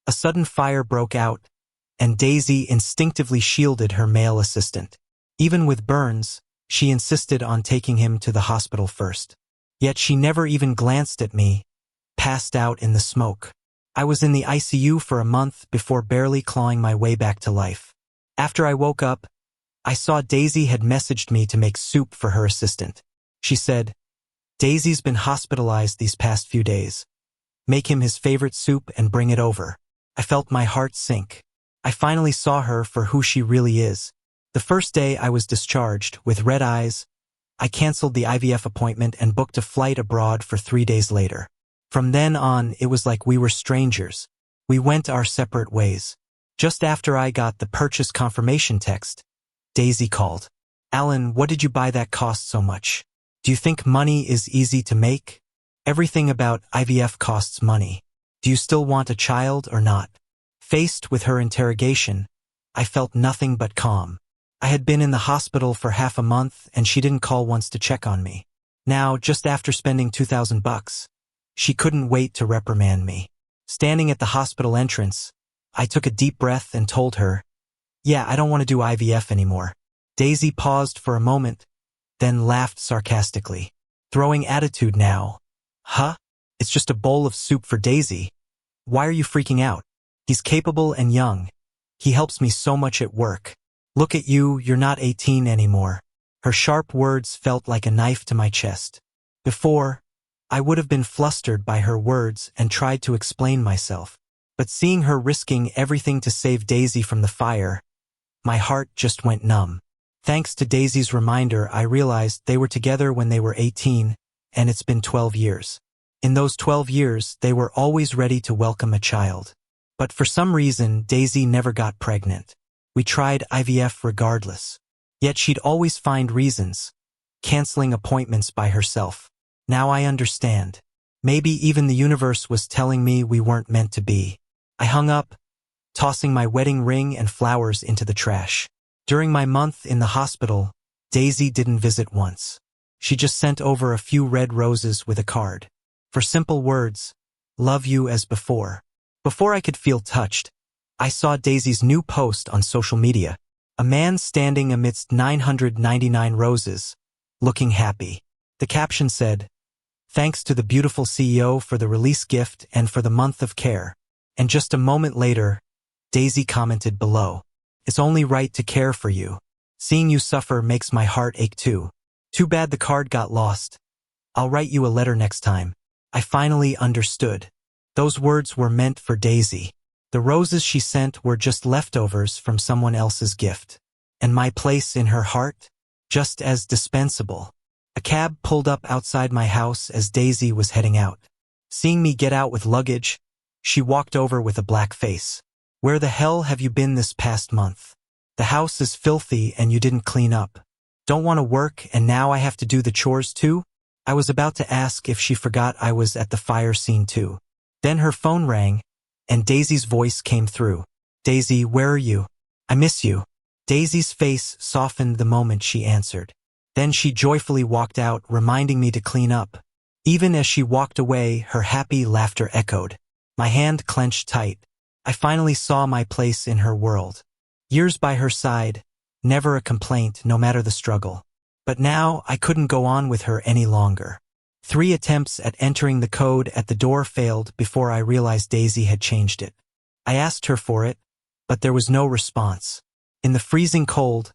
A sudden fire broke out, and Daisy instinctively shielded her male assistant. Even with burns, she insisted on taking him to the hospital first. Yet she never even glanced at me, passed out in the smoke. I was in the ICU for a month before barely clawing my way back to life. After I woke up, I saw Daisy had messaged me to make soup for her assistant. She said, "Daisy's been hospitalized these past few days. Make him his favorite soup and bring it over." I felt my heart sink. I finally saw her for who she really is. The first day I was discharged, with red eyes, I canceled the IVF appointment and booked a flight abroad for 3 days later. From then on, it was like we were strangers. We went our separate ways. Just after I got the purchase confirmation text, Daisy called. "Alan, what did you buy that cost so much? Do you think money is easy to make? Everything about IVF costs money. Do you still want a child or not?" Faced with her interrogation, I felt nothing but calm. I had been in the hospital for half a month and she didn't call once to check on me. Now, just after spending $2,000, she couldn't wait to reprimand me. Standing at the hospital entrance, I took a deep breath and told her, "Yeah, I don't want to do IVF anymore." Daisy paused for a moment, then laughed sarcastically. "Throwing attitude now. Huh? It's just a bowl of soup for Daisy. Why are you freaking out? He's capable and young. He helps me so much at work. Look at you, you're not 18 anymore." Her sharp words felt like a knife to my chest. Before, I would have been flustered by her words and tried to explain myself. But seeing her risking everything to save Daisy from the fire, my heart just went numb. Thanks to Daisy's reminder, I realized they were together when they were 18, and it's been 12 years. In those 12 years, they were always ready to welcome a child. But for some reason, Daisy never got pregnant. We tried IVF regardless. Yet she'd always find reasons, canceling appointments by herself. Now I understand. Maybe even the universe was telling me we weren't meant to be. I hung up, tossing my wedding ring and flowers into the trash. During my month in the hospital, Daisy didn't visit once. She just sent over a few red roses with a card. For simple words, "Love you as before." Before I could feel touched, I saw Daisy's new post on social media. A man standing amidst 999 roses, looking happy. The caption said, "Thanks to the beautiful CEO for the release gift and for the month of care." And just a moment later, Daisy commented below, "It's only right to care for you. Seeing you suffer makes my heart ache too. Too bad the card got lost. I'll write you a letter next time." I finally understood. Those words were meant for Daisy. The roses she sent were just leftovers from someone else's gift. And my place in her heart? Just as dispensable. A cab pulled up outside my house as Daisy was heading out. Seeing me get out with luggage, she walked over with a black face. "Where the hell have you been this past month? The house is filthy and you didn't clean up. Don't want to work and now I have to do the chores too?" I was about to ask if she forgot I was at the fire scene too. Then her phone rang, and Daisy's voice came through. "Daisy, where are you? I miss you." Daisy's face softened the moment she answered. Then she joyfully walked out, reminding me to clean up. Even as she walked away, her happy laughter echoed. My hand clenched tight. I finally saw my place in her world. Years by her side, never a complaint, no matter the struggle. But now I couldn't go on with her any longer. 3 attempts at entering the code at the door failed before I realized Daisy had changed it. I asked her for it, but there was no response. In the freezing cold,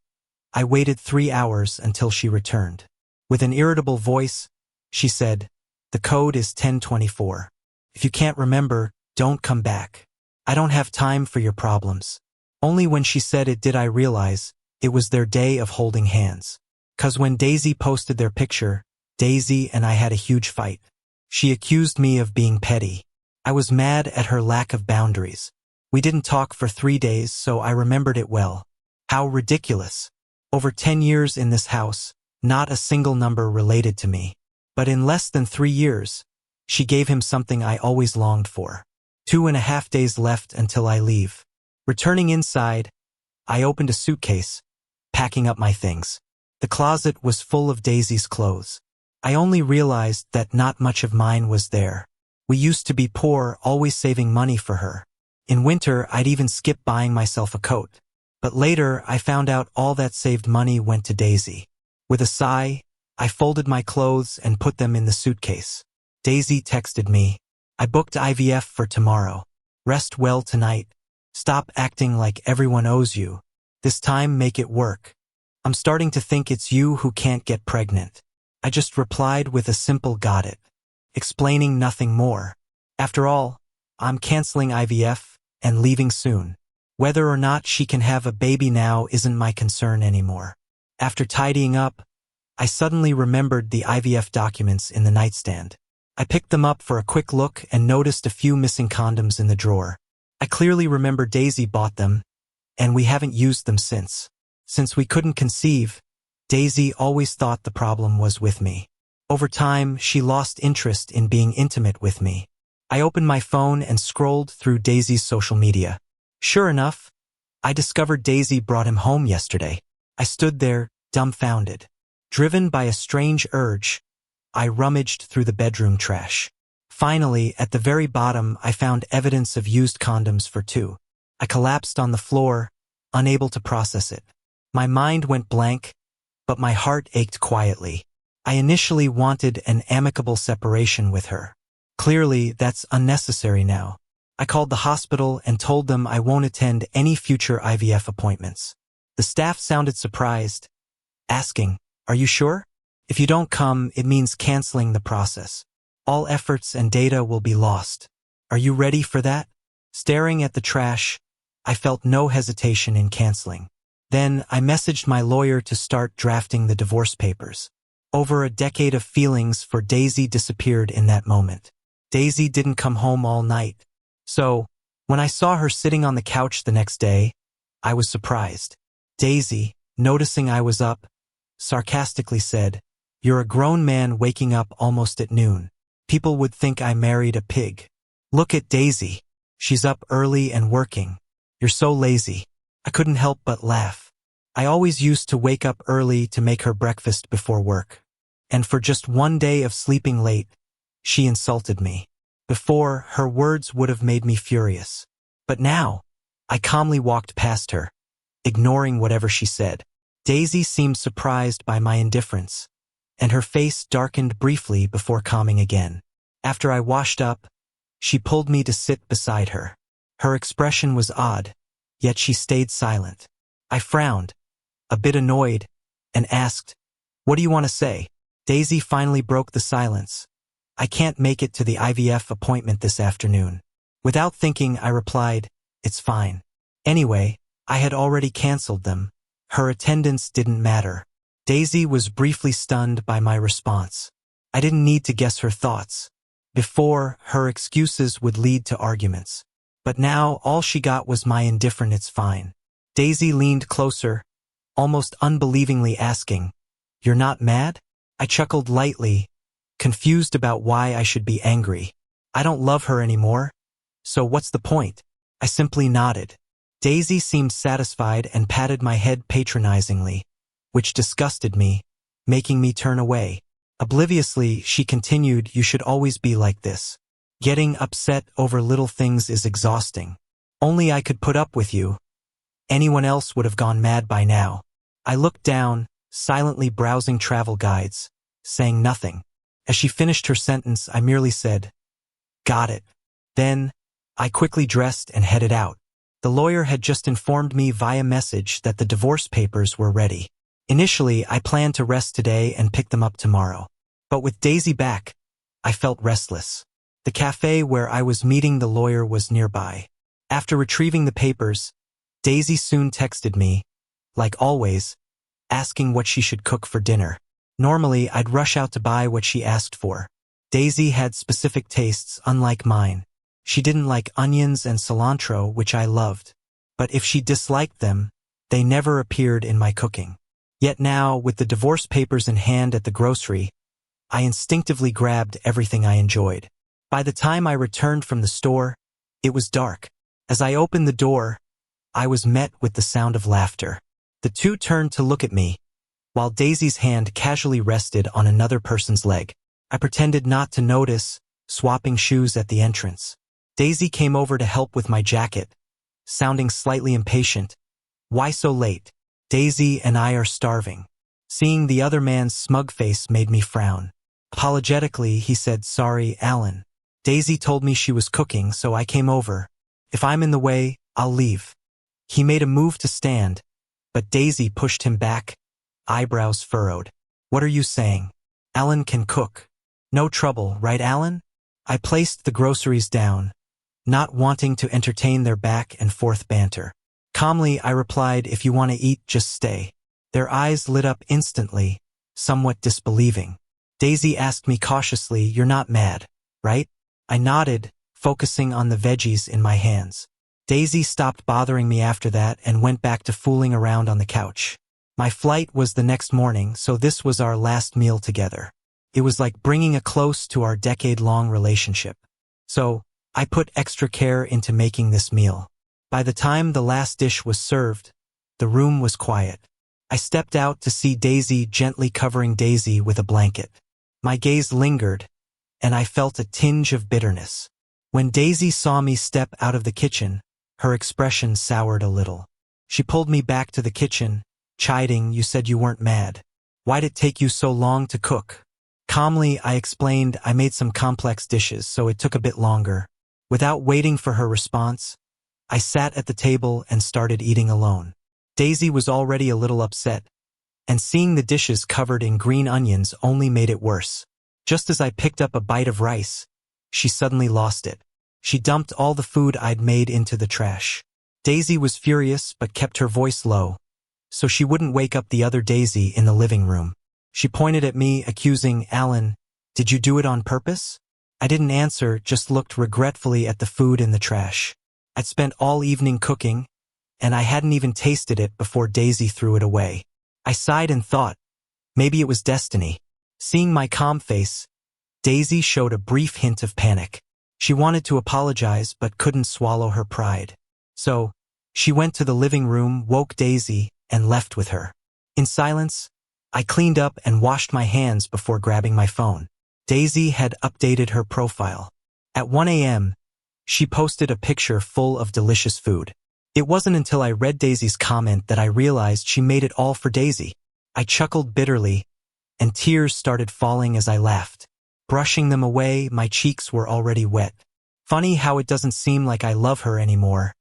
I waited 3 hours until she returned. With an irritable voice, she said, "The code is 1024. If you can't remember, don't come back. I don't have time for your problems." Only when she said it did I realize it was their day of holding hands. 'Cause when Daisy posted their picture, Daisy and I had a huge fight. She accused me of being petty. I was mad at her lack of boundaries. We didn't talk for 3 days, so I remembered it well. How ridiculous. Over 10 years in this house, not a single number related to me. But in less than 3 years, she gave him something I always longed for. 2.5 days left until I leave. Returning inside, I opened a suitcase, packing up my things. The closet was full of Daisy's clothes. I only realized that not much of mine was there. We used to be poor, always saving money for her. In winter, I'd even skip buying myself a coat. But later, I found out all that saved money went to Daisy. With a sigh, I folded my clothes and put them in the suitcase. Daisy texted me, "I booked IVF for tomorrow. Rest well tonight. Stop acting like everyone owes you. This time make it work. I'm starting to think it's you who can't get pregnant." I just replied with a simple "got it," explaining nothing more. After all, I'm canceling IVF and leaving soon. Whether or not she can have a baby now isn't my concern anymore. After tidying up, I suddenly remembered the IVF documents in the nightstand. I picked them up for a quick look and noticed a few missing condoms in the drawer. I clearly remember Daisy bought them, and we haven't used them since. Since we couldn't conceive, Daisy always thought the problem was with me. Over time, she lost interest in being intimate with me. I opened my phone and scrolled through Daisy's social media. Sure enough, I discovered Daisy brought him home yesterday. I stood there, dumbfounded. Driven by a strange urge, I rummaged through the bedroom trash. Finally, at the very bottom, I found evidence of used condoms for two. I collapsed on the floor, unable to process it. My mind went blank, but my heart ached quietly. I initially wanted an amicable separation with her. Clearly, that's unnecessary now. I called the hospital and told them I won't attend any future IVF appointments. The staff sounded surprised, asking, "Are you sure? If you don't come, it means canceling the process. All efforts and data will be lost. Are you ready for that?" Staring at the trash, I felt no hesitation in canceling. Then I messaged my lawyer to start drafting the divorce papers. Over a decade of feelings for Daisy disappeared in that moment. Daisy didn't come home all night. So, when I saw her sitting on the couch the next day, I was surprised. Daisy, noticing I was up, sarcastically said, "You're a grown man waking up almost at noon. People would think I married a pig. Look at Daisy. She's up early and working. You're so lazy." I couldn't help but laugh. I always used to wake up early to make her breakfast before work. And for just one day of sleeping late, she insulted me. Before, her words would have made me furious. But now, I calmly walked past her, ignoring whatever she said. Daisy seemed surprised by my indifference, and her face darkened briefly before calming again. After I washed up, she pulled me to sit beside her. Her expression was odd, yet she stayed silent. I frowned, a bit annoyed, and asked, "What do you want to say?" Daisy finally broke the silence. "I can't make it to the IVF appointment this afternoon." Without thinking, I replied, "It's fine." Anyway, I had already canceled them. Her attendance didn't matter. Daisy was briefly stunned by my response. I didn't need to guess her thoughts. Before, her excuses would lead to arguments. But now, all she got was my indifferent "it's fine." Daisy leaned closer, almost unbelievingly asking, "You're not mad?" I chuckled lightly, confused about why I should be angry. I don't love her anymore, so what's the point? I simply nodded. Daisy seemed satisfied and patted my head patronizingly, which disgusted me, making me turn away. Obliviously, she continued, "You should always be like this. Getting upset over little things is exhausting. Only I could put up with you. Anyone else would have gone mad by now." I looked down, silently browsing travel guides, saying nothing. As she finished her sentence, I merely said, "Got it." Then, I quickly dressed and headed out. The lawyer had just informed me via message that the divorce papers were ready. Initially, I planned to rest today and pick them up tomorrow. But with Daisy back, I felt restless. The cafe where I was meeting the lawyer was nearby. After retrieving the papers, Daisy soon texted me, like always, asking what she should cook for dinner. Normally, I'd rush out to buy what she asked for. Daisy had specific tastes unlike mine. She didn't like onions and cilantro, which I loved. But if she disliked them, they never appeared in my cooking. Yet now, with the divorce papers in hand at the grocery, I instinctively grabbed everything I enjoyed. By the time I returned from the store, it was dark. As I opened the door, I was met with the sound of laughter. The two turned to look at me, while Daisy's hand casually rested on another person's leg. I pretended not to notice, swapping shoes at the entrance. Daisy came over to help with my jacket, sounding slightly impatient. Why so late? Daisy and I are starving. Seeing the other man's smug face made me frown. Apologetically, he said, sorry, Alan. Daisy told me she was cooking, so I came over. If I'm in the way, I'll leave. He made a move to stand, but Daisy pushed him back, eyebrows furrowed. What are you saying? Alan can cook. No trouble, right, Alan? I placed the groceries down, not wanting to entertain their back and forth banter. Calmly, I replied, if you want to eat, just stay. Their eyes lit up instantly, somewhat disbelieving. Daisy asked me cautiously, you're not mad, right? I nodded, focusing on the veggies in my hands. Daisy stopped bothering me after that and went back to fooling around on the couch. My flight was the next morning, so this was our last meal together. It was like bringing a close to our decade-long relationship. So, I put extra care into making this meal. By the time the last dish was served, the room was quiet. I stepped out to see Daisy gently covering Daisy with a blanket. My gaze lingered, and I felt a tinge of bitterness. When Daisy saw me step out of the kitchen, her expression soured a little. She pulled me back to the kitchen, chiding, you said you weren't mad. Why'd it take you so long to cook? Calmly, I explained I made some complex dishes, so it took a bit longer. Without waiting for her response, I sat at the table and started eating alone. Daisy was already a little upset, and seeing the dishes covered in green onions only made it worse. Just as I picked up a bite of rice, she suddenly lost it. She dumped all the food I'd made into the trash. Daisy was furious but kept her voice low, so she wouldn't wake up the other Daisy in the living room. She pointed at me, accusing, Alan, did you do it on purpose? I didn't answer, just looked regretfully at the food in the trash. I'd spent all evening cooking, and I hadn't even tasted it before Daisy threw it away. I sighed and thought, maybe it was destiny. Seeing my calm face, Daisy showed a brief hint of panic. She wanted to apologize but couldn't swallow her pride. So, she went to the living room, woke Daisy, and left with her. In silence, I cleaned up and washed my hands before grabbing my phone. Daisy had updated her profile. At 1 a.m., she posted a picture full of delicious food. It wasn't until I read Daisy's comment that I realized she made it all for Daisy. I chuckled bitterly, and tears started falling as I laughed. Brushing them away, my cheeks were already wet. Funny how it doesn't seem like I love her anymore,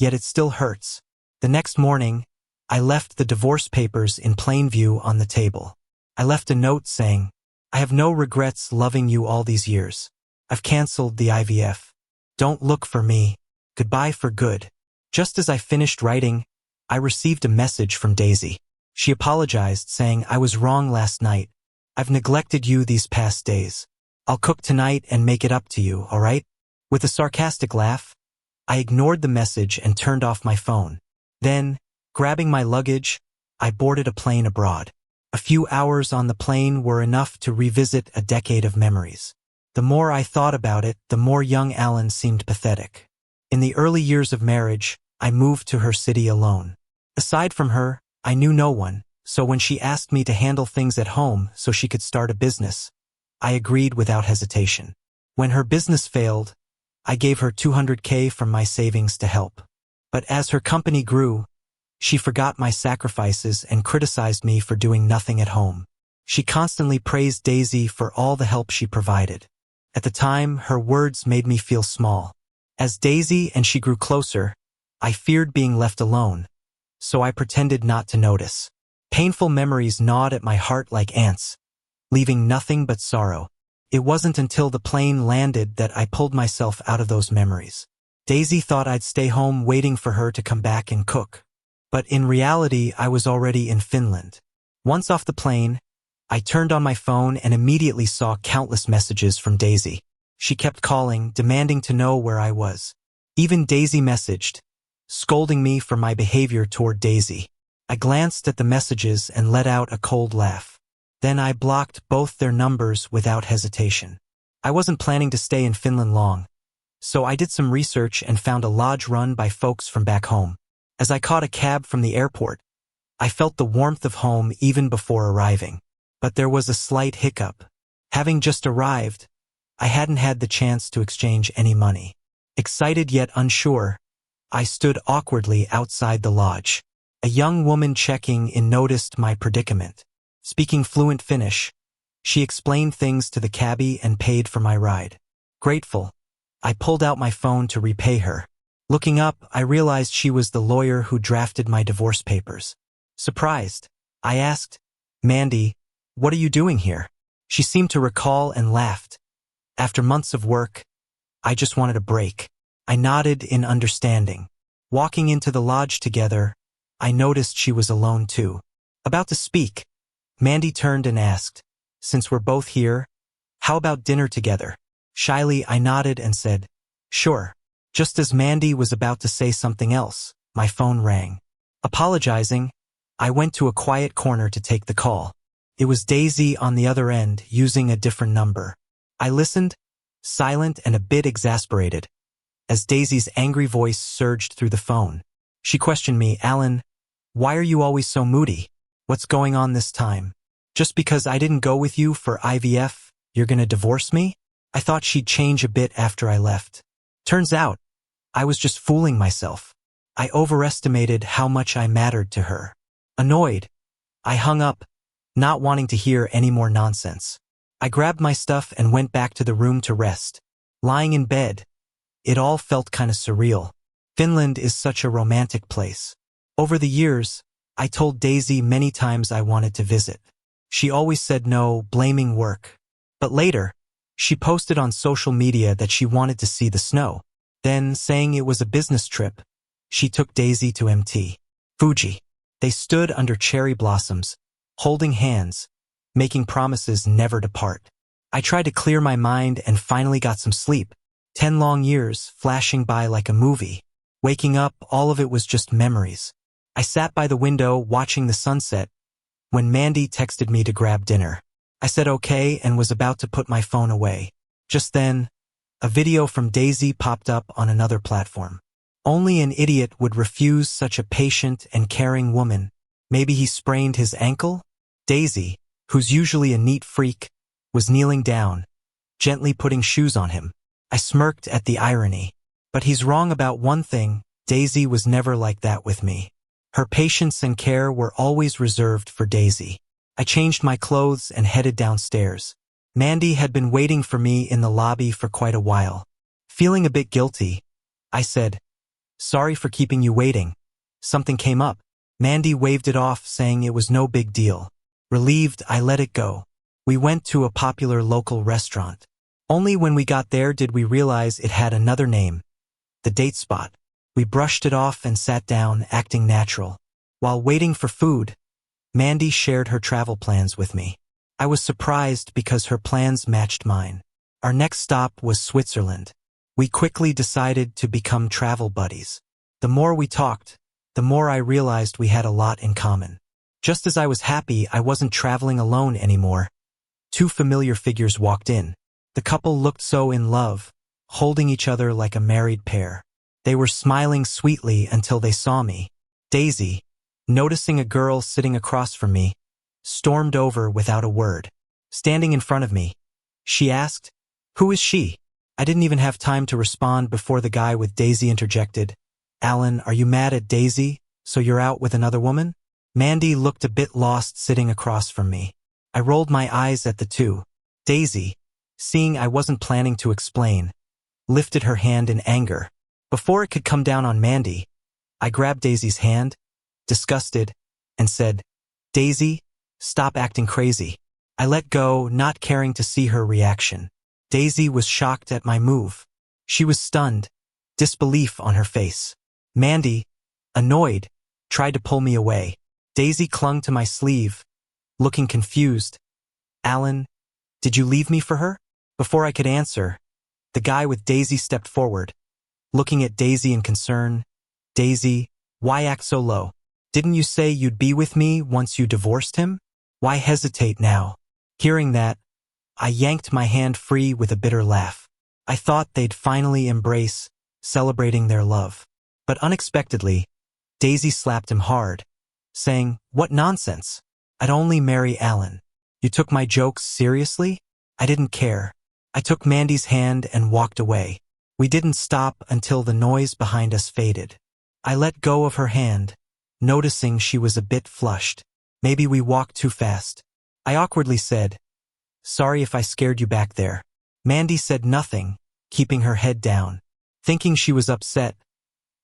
yet it still hurts. The next morning, I left the divorce papers in plain view on the table. I left a note saying, I have no regrets loving you all these years. I've canceled the IVF. Don't look for me. Goodbye for good. Just as I finished writing, I received a message from Daisy. She apologized, saying, I was wrong last night. I've neglected you these past days. I'll cook tonight and make it up to you, all right? With a sarcastic laugh, I ignored the message and turned off my phone. Then, grabbing my luggage, I boarded a plane abroad. A few hours on the plane were enough to revisit a decade of memories. The more I thought about it, the more young Alan seemed pathetic. In the early years of marriage, I moved to her city alone. Aside from her, I knew no one, so when she asked me to handle things at home so she could start a business, I agreed without hesitation. When her business failed, I gave her $200K from my savings to help. But as her company grew, she forgot my sacrifices and criticized me for doing nothing at home. She constantly praised Daisy for all the help she provided. At the time, her words made me feel small. As Daisy and she grew closer, I feared being left alone, so I pretended not to notice. Painful memories gnawed at my heart like ants, leaving nothing but sorrow. It wasn't until the plane landed that I pulled myself out of those memories. Daisy thought I'd stay home waiting for her to come back and cook. But in reality, I was already in Finland. Once off the plane, I turned on my phone and immediately saw countless messages from Daisy. She kept calling, demanding to know where I was. Even Daisy messaged, scolding me for my behavior toward Daisy. I glanced at the messages and let out a cold laugh. Then I blocked both their numbers without hesitation. I wasn't planning to stay in Finland long, so I did some research and found a lodge run by folks from back home. As I caught a cab from the airport, I felt the warmth of home even before arriving. But there was a slight hiccup. Having just arrived, I hadn't had the chance to exchange any money. Excited yet unsure, I stood awkwardly outside the lodge. A young woman checking in noticed my predicament. Speaking fluent Finnish, she explained things to the cabbie and paid for my ride. Grateful, I pulled out my phone to repay her. Looking up, I realized she was the lawyer who drafted my divorce papers. Surprised, I asked, "Mandy, what are you doing here?" She seemed to recall and laughed. "After months of work, I just wanted a break." I nodded in understanding. Walking into the lodge together, I noticed she was alone too. About to speak, Mandy turned and asked, "Since we're both here, how about dinner together?" Shyly, I nodded and said, "Sure." Just as Mandy was about to say something else, my phone rang. Apologizing, I went to a quiet corner to take the call. It was Daisy on the other end, using a different number. I listened, silent and a bit exasperated, as Daisy's angry voice surged through the phone. She questioned me, "Alan, why are you always so moody? What's going on this time? Just because I didn't go with you for IVF, you're gonna divorce me?" I thought she'd change a bit after I left. Turns out, I was just fooling myself. I overestimated how much I mattered to her. Annoyed, I hung up, not wanting to hear any more nonsense. I grabbed my stuff and went back to the room to rest. Lying in bed, it all felt kind of surreal. Finland is such a romantic place. Over the years, I told Daisy many times I wanted to visit. She always said no, blaming work. But later, she posted on social media that she wanted to see the snow. Then, saying it was a business trip, she took Daisy to Mt. Fuji. They stood under cherry blossoms, holding hands, making promises never to part. I tried to clear my mind and finally got some sleep. 10 long years flashing by like a movie. Waking up, all of it was just memories. I sat by the window watching the sunset when Mandy texted me to grab dinner. I said okay and was about to put my phone away. Just then, a video from Daisy popped up on another platform. Only an idiot would refuse such a patient and caring woman. Maybe he sprained his ankle? Daisy, who's usually a neat freak, was kneeling down, gently putting shoes on him. I smirked at the irony. But he's wrong about one thing, Daisy was never like that with me. Her patience and care were always reserved for Daisy. I changed my clothes and headed downstairs. Mandy had been waiting for me in the lobby for quite a while. Feeling a bit guilty, I said, "Sorry for keeping you waiting. Something came up." Mandy waved it off, saying it was no big deal. Relieved, I let it go. We went to a popular local restaurant. Only when we got there did we realize it had another name, the date spot. We brushed it off and sat down, acting natural. While waiting for food, Mandy shared her travel plans with me. I was surprised because her plans matched mine. Our next stop was Switzerland. We quickly decided to become travel buddies. The more we talked, the more I realized we had a lot in common. Just as I was happy I wasn't traveling alone anymore, 2 familiar figures walked in. The couple looked so in love, holding each other like a married pair. They were smiling sweetly until they saw me. Daisy, noticing a girl sitting across from me, stormed over without a word. Standing in front of me, she asked, "Who is she?" I didn't even have time to respond before the guy with Daisy interjected, "Alan, are you mad at Daisy, so you're out with another woman?" Mandy looked a bit lost sitting across from me. I rolled my eyes at the two. Daisy, seeing I wasn't planning to explain, lifted her hand in anger. Before it could come down on Mandy, I grabbed Daisy's hand, disgusted, and said, "Daisy, stop acting crazy." I let go, not caring to see her reaction. Daisy was shocked at my move. She was stunned, disbelief on her face. Mandy, annoyed, tried to pull me away. Daisy clung to my sleeve, looking confused. "Alan, did you leave me for her?" Before I could answer, the guy with Daisy stepped forward, looking at Daisy in concern. "Daisy, why act so low? Didn't you say you'd be with me once you divorced him? Why hesitate now?" Hearing that, I yanked my hand free with a bitter laugh. I thought they'd finally embrace, celebrating their love. But unexpectedly, Daisy slapped him hard, saying, "What nonsense? I'd only marry Alan. You took my jokes seriously?" I didn't care. I took Mandy's hand and walked away. We didn't stop until the noise behind us faded. I let go of her hand, noticing she was a bit flushed. Maybe we walked too fast. I awkwardly said, "Sorry if I scared you back there." Mandy said nothing, keeping her head down. Thinking she was upset,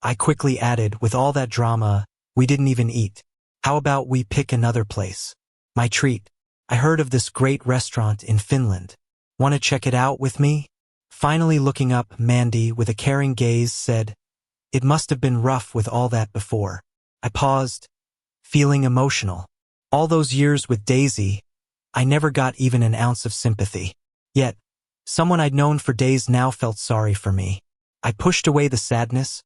I quickly added, "With all that drama, we didn't even eat. How about we pick another place? My treat. I heard of this great restaurant in Finland. Want to check it out with me?" Finally looking up, Mandy, with a caring gaze, said, "It must have been rough with all that before." I paused, feeling emotional. All those years with Daisy, I never got even an ounce of sympathy. Yet, someone I'd known for days now felt sorry for me. I pushed away the sadness,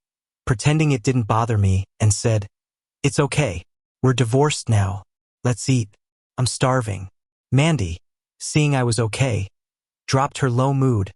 pretending it didn't bother me, and said, "It's okay. We're divorced now. Let's eat. I'm starving." Mandy, seeing I was okay, dropped her low mood,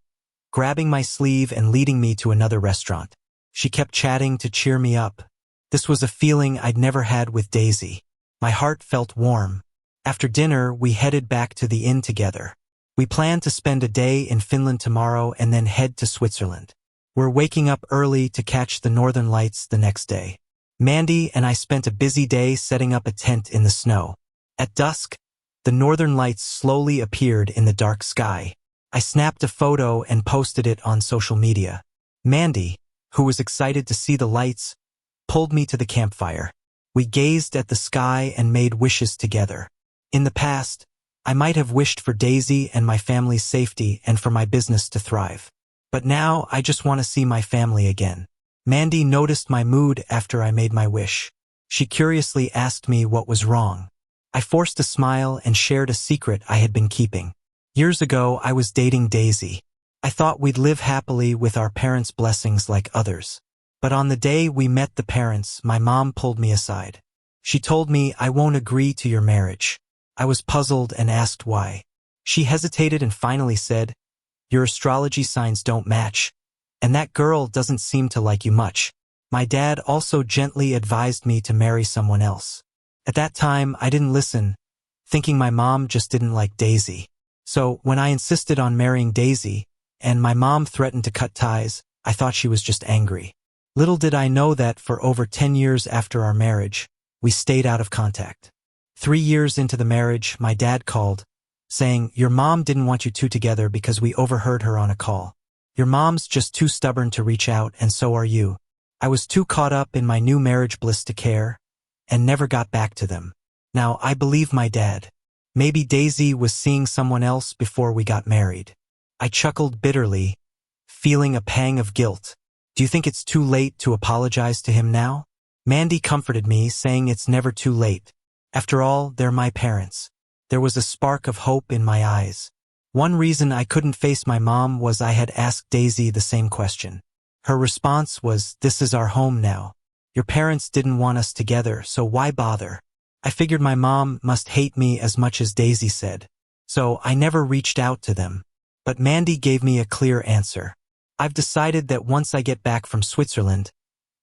grabbing my sleeve and leading me to another restaurant. She kept chatting to cheer me up. This was a feeling I'd never had with Daisy. My heart felt warm. After dinner, we headed back to the inn together. We planned to spend a day in Finland tomorrow and then head to Switzerland. We're waking up early to catch the northern lights the next day. Mandy and I spent a busy day setting up a tent in the snow. At dusk, the northern lights slowly appeared in the dark sky. I snapped a photo and posted it on social media. Mandy, who was excited to see the lights, pulled me to the campfire. We gazed at the sky and made wishes together. In the past, I might have wished for Daisy and my family's safety and for my business to thrive. But now I just want to see my family again. Mandy noticed my mood after I made my wish. She curiously asked me what was wrong. I forced a smile and shared a secret I had been keeping. Years ago, I was dating Daisy. I thought we'd live happily with our parents' blessings like others. But on the day we met the parents, my mom pulled me aside. She told me, "I won't agree to your marriage." I was puzzled and asked why. She hesitated and finally said, "Your astrology signs don't match, and that girl doesn't seem to like you much." My dad also gently advised me to marry someone else. At that time, I didn't listen, thinking my mom just didn't like Daisy. So when I insisted on marrying Daisy, and my mom threatened to cut ties, I thought she was just angry. Little did I know that for over 10 years after our marriage, we stayed out of contact. 3 years into the marriage, my dad called, saying, "Your mom didn't want you two together because we overheard her on a call. Your mom's just too stubborn to reach out, and so are you." I was too caught up in my new marriage bliss to care, and never got back to them. Now, I believe my dad. Maybe Daisy was seeing someone else before we got married. I chuckled bitterly, feeling a pang of guilt. "Do you think it's too late to apologize to him now?" Mandy comforted me, saying it's never too late. After all, they're my parents. There was a spark of hope in my eyes. One reason I couldn't face my mom was I had asked Daisy the same question. Her response was, "This is our home now. Your parents didn't want us together, so why bother?" I figured my mom must hate me as much as Daisy said, so I never reached out to them. But Mandy gave me a clear answer. "I've decided that once I get back from Switzerland,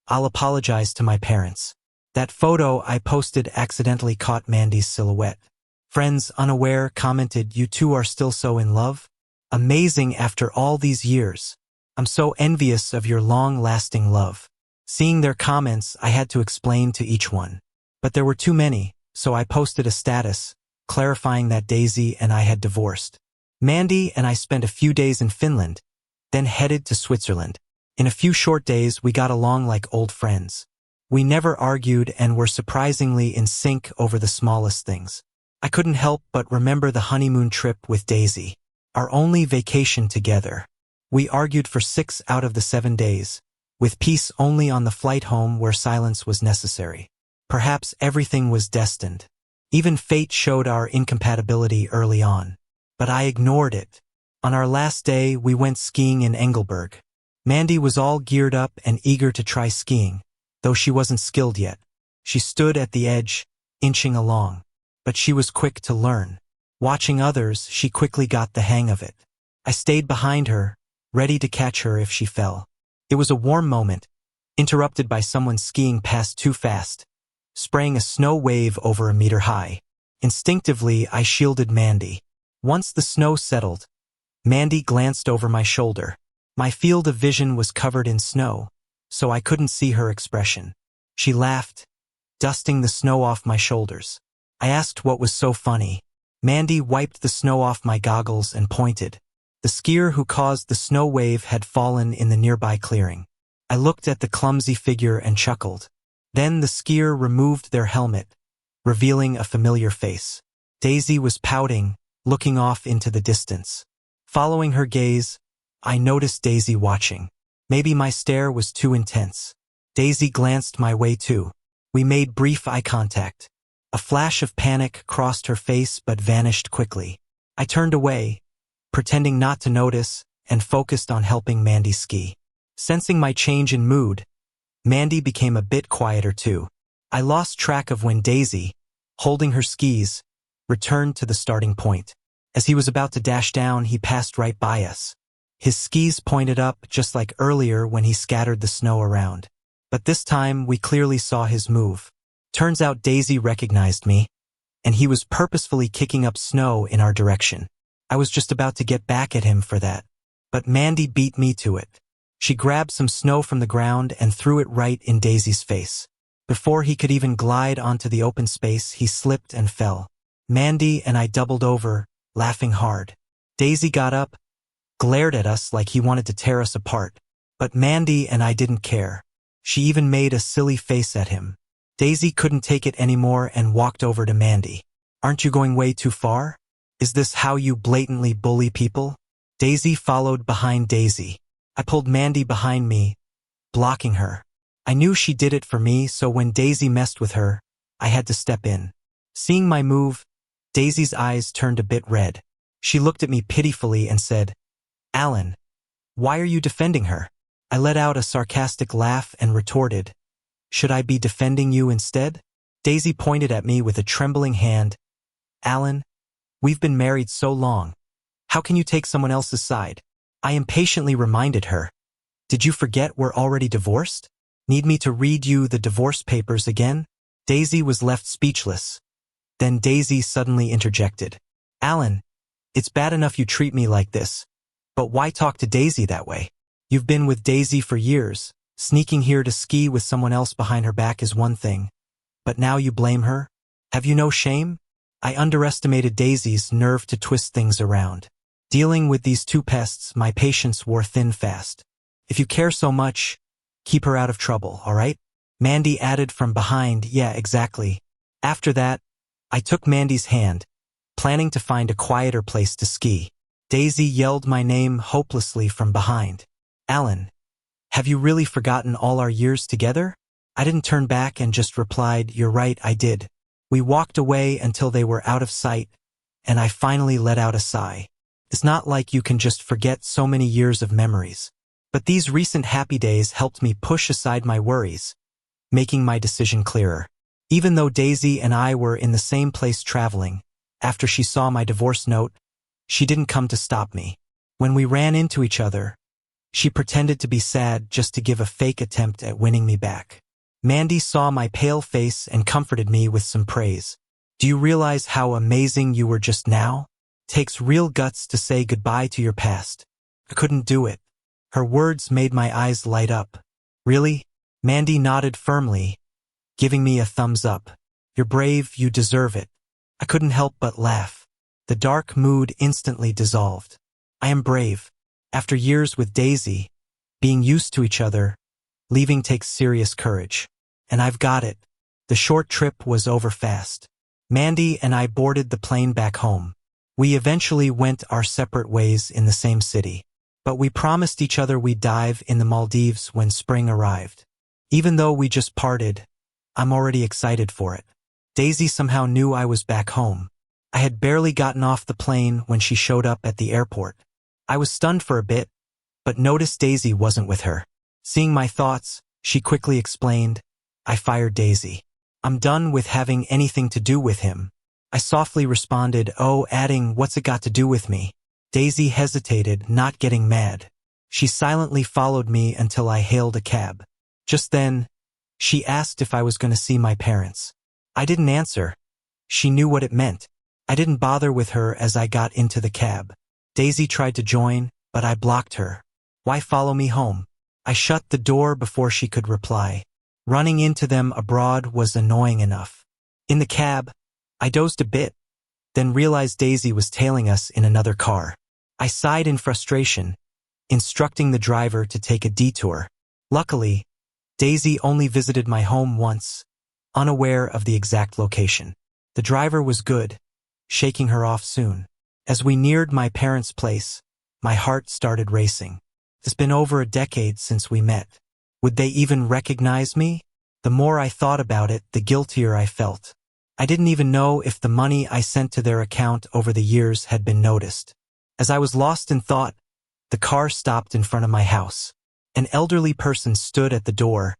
I'll apologize to my parents." That photo I posted accidentally caught Mandy's silhouette. Friends unaware commented, "You two are still so in love? Amazing after all these years. I'm so envious of your long-lasting love." Seeing their comments, I had to explain to each one. But there were too many, so I posted a status, clarifying that Daisy and I had divorced. Mandy and I spent a few days in Finland, then headed to Switzerland. In a few short days, we got along like old friends. We never argued and were surprisingly in sync over the smallest things. I couldn't help but remember the honeymoon trip with Daisy, our only vacation together. We argued for 6 out of the 7 days, with peace only on the flight home where silence was necessary. Perhaps everything was destined. Even fate showed our incompatibility early on. But I ignored it. On our last day, we went skiing in Engelberg. Mandy was all geared up and eager to try skiing, though she wasn't skilled yet. She stood at the edge, inching along. But she was quick to learn. Watching others, she quickly got the hang of it. I stayed behind her, ready to catch her if she fell. It was a warm moment, interrupted by someone skiing past too fast, spraying a snow wave over a meter high. Instinctively, I shielded Mandy. Once the snow settled, Mandy glanced over my shoulder. My field of vision was covered in snow, so I couldn't see her expression. She laughed, dusting the snow off my shoulders. I asked what was so funny. Mandy wiped the snow off my goggles and pointed. The skier who caused the snow wave had fallen in the nearby clearing. I looked at the clumsy figure and chuckled. Then the skier removed their helmet, revealing a familiar face. Daisy was pouting, looking off into the distance. Following her gaze, I noticed Daisy watching. Maybe my stare was too intense. Daisy glanced my way too. We made brief eye contact. A flash of panic crossed her face but vanished quickly. I turned away, pretending not to notice, and focused on helping Mandy ski. Sensing my change in mood, Mandy became a bit quieter too. I lost track of when Daisy, holding her skis, returned to the starting point. As he was about to dash down, he passed right by us. His skis pointed up just like earlier when he scattered the snow around. But this time, we clearly saw his move. Turns out Daisy recognized me, and he was purposefully kicking up snow in our direction. I was just about to get back at him for that. But Mandy beat me to it. She grabbed some snow from the ground and threw it right in Daisy's face. Before he could even glide onto the open space, he slipped and fell. Mandy and I doubled over, laughing hard. Daisy got up, glared at us like he wanted to tear us apart. But Mandy and I didn't care. She even made a silly face at him. Daisy couldn't take it anymore and walked over to Mandy. "Aren't you going way too far? Is this how you blatantly bully people?" Daisy followed behind Daisy. I pulled Mandy behind me, blocking her. I knew she did it for me, so when Daisy messed with her, I had to step in. Seeing my move, Daisy's eyes turned a bit red. She looked at me pitifully and said, "Alan, why are you defending her?" I let out a sarcastic laugh and retorted, "Should I be defending you instead?" Daisy pointed at me with a trembling hand. "Alan, we've been married so long. How can you take someone else's side?" I impatiently reminded her, "Did you forget we're already divorced? Need me to read you the divorce papers again?" Daisy was left speechless. Then Daisy suddenly interjected, "Alan, it's bad enough you treat me like this, but why talk to Daisy that way? You've been with Daisy for years. Sneaking here to ski with someone else behind her back is one thing, but now you blame her? Have you no shame?" I underestimated Daisy's nerve to twist things around. Dealing with these two pests, my patience wore thin fast. "If you care so much, keep her out of trouble, all right?" Mandy added from behind, "Yeah, exactly." After that, I took Mandy's hand, planning to find a quieter place to ski. Daisy yelled my name hopelessly from behind. "Alan, have you really forgotten all our years together?" I didn't turn back and just replied, "You're right, I did." We walked away until they were out of sight, and I finally let out a sigh. It's not like you can just forget so many years of memories. But these recent happy days helped me push aside my worries, making my decision clearer. Even though Daisy and I were in the same place traveling, after she saw my divorce note, she didn't come to stop me. When we ran into each other, she pretended to be sad just to give a fake attempt at winning me back. Mandy saw my pale face and comforted me with some praise. "Do you realize how amazing you were just now? Takes real guts to say goodbye to your past." I couldn't do it. Her words made my eyes light up. "Really?" Mandy nodded firmly, giving me a thumbs up. "You're brave, you deserve it." I couldn't help but laugh. The dark mood instantly dissolved. I am brave. After years with Daisy, being used to each other, leaving takes serious courage. And I've got it. The short trip was over fast. Mandy and I boarded the plane back home. We eventually went our separate ways in the same city. But we promised each other we'd dive in the Maldives when spring arrived. Even though we just parted, I'm already excited for it. Daisy somehow knew I was back home. I had barely gotten off the plane when she showed up at the airport. I was stunned for a bit, but noticed Daisy wasn't with her. Seeing my thoughts, she quickly explained, "I fired Daisy. I'm done with having anything to do with him." I softly responded, "Oh," adding, "What's it got to do with me?" Daisy hesitated, not getting mad. She silently followed me until I hailed a cab. Just then, she asked if I was going to see my parents. I didn't answer. She knew what it meant. I didn't bother with her as I got into the cab. Daisy tried to join, but I blocked her. Why follow me home? I shut the door before she could reply. Running into them abroad was annoying enough. In the cab, I dozed a bit, then realized Daisy was tailing us in another car. I sighed in frustration, instructing the driver to take a detour. Luckily, Daisy only visited my home once, unaware of the exact location. The driver was good, shaking her off soon. As we neared my parents' place, my heart started racing. It's been over a decade since we met. Would they even recognize me? The more I thought about it, the guiltier I felt. I didn't even know if the money I sent to their account over the years had been noticed. As I was lost in thought, the car stopped in front of my house. An elderly person stood at the door,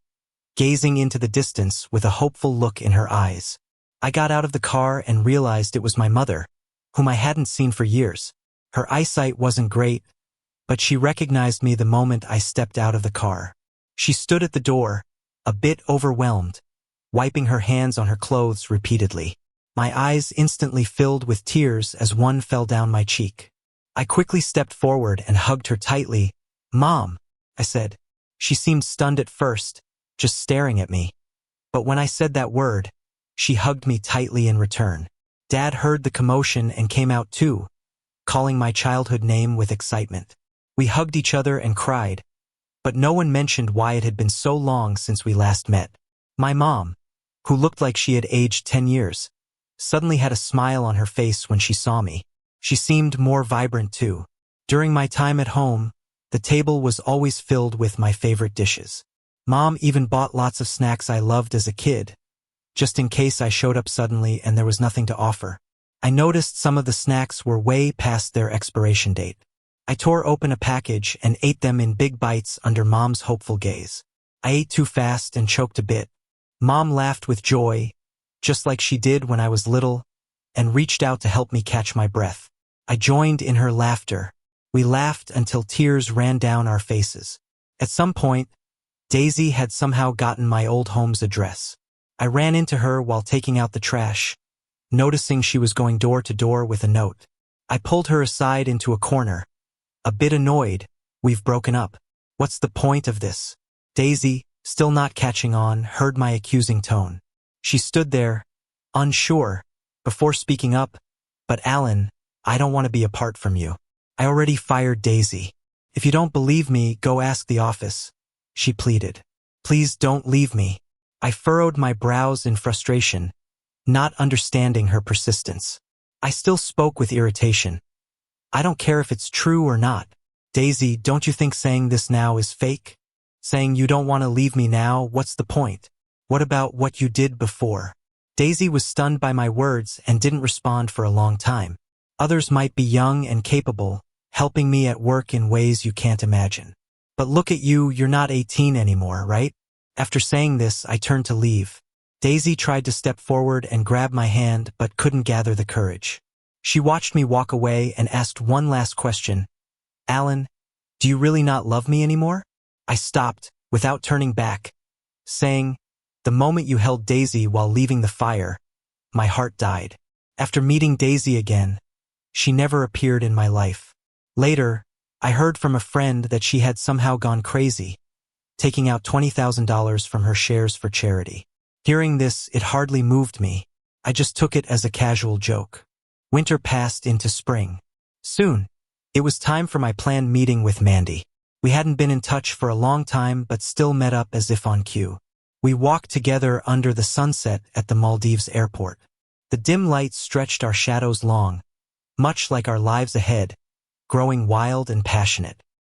gazing into the distance with a hopeful look in her eyes. I got out of the car and realized it was my mother, whom I hadn't seen for years. Her eyesight wasn't great, but she recognized me the moment I stepped out of the car. She stood at the door, a bit overwhelmed, wiping her hands on her clothes repeatedly. My eyes instantly filled with tears as one fell down my cheek. I quickly stepped forward and hugged her tightly. "Mom," I said. She seemed stunned at first, just staring at me. But when I said that word, she hugged me tightly in return. Dad heard the commotion and came out too, calling my childhood name with excitement. We hugged each other and cried, but no one mentioned why it had been so long since we last met. My mom, who looked like she had aged 10 years, suddenly had a smile on her face when she saw me. She seemed more vibrant too. During my time at home, the table was always filled with my favorite dishes. Mom even bought lots of snacks I loved as a kid, just in case I showed up suddenly and there was nothing to offer. I noticed some of the snacks were way past their expiration date. I tore open a package and ate them in big bites under Mom's hopeful gaze. I ate too fast and choked a bit. Mom laughed with joy, just like she did when I was little, and reached out to help me catch my breath. I joined in her laughter. We laughed until tears ran down our faces. At some point, Daisy had somehow gotten my old home's address. I ran into her while taking out the trash, noticing she was going door to door with a note. I pulled her aside into a corner. A bit annoyed. "We've broken up. What's the point of this?" Daisy, still not catching on, heard my accusing tone. She stood there, unsure, before speaking up. "But Alan, I don't want to be apart from you. I already fired Daisy. If you don't believe me, go ask the office," she pleaded. "Please don't leave me." I furrowed my brows in frustration, not understanding her persistence. I still spoke with irritation. "I don't care if it's true or not. Daisy, don't you think saying this now is fake? Saying you don't want to leave me now, what's the point? What about what you did before?" Daisy was stunned by my words and didn't respond for a long time. "Others might be young and capable, helping me at work in ways you can't imagine. But look at you, you're not 18 anymore, right?" After saying this, I turned to leave. Daisy tried to step forward and grab my hand, but couldn't gather the courage. She watched me walk away and asked one last question. "Alan, do you really not love me anymore?" I stopped, without turning back, saying, "The moment you held Daisy while leaving the fire, my heart died." After meeting Daisy again, she never appeared in my life. Later, I heard from a friend that she had somehow gone crazy, taking out $20,000 from her shares for charity. Hearing this, it hardly moved me. I just took it as a casual joke. Winter passed into spring. Soon, it was time for my planned meeting with Mandy. We hadn't been in touch for a long time, but still met up as if on cue. We walked together under the sunset at the Maldives airport. The dim lights stretched our shadows long, much like our lives ahead, growing wild and passionate.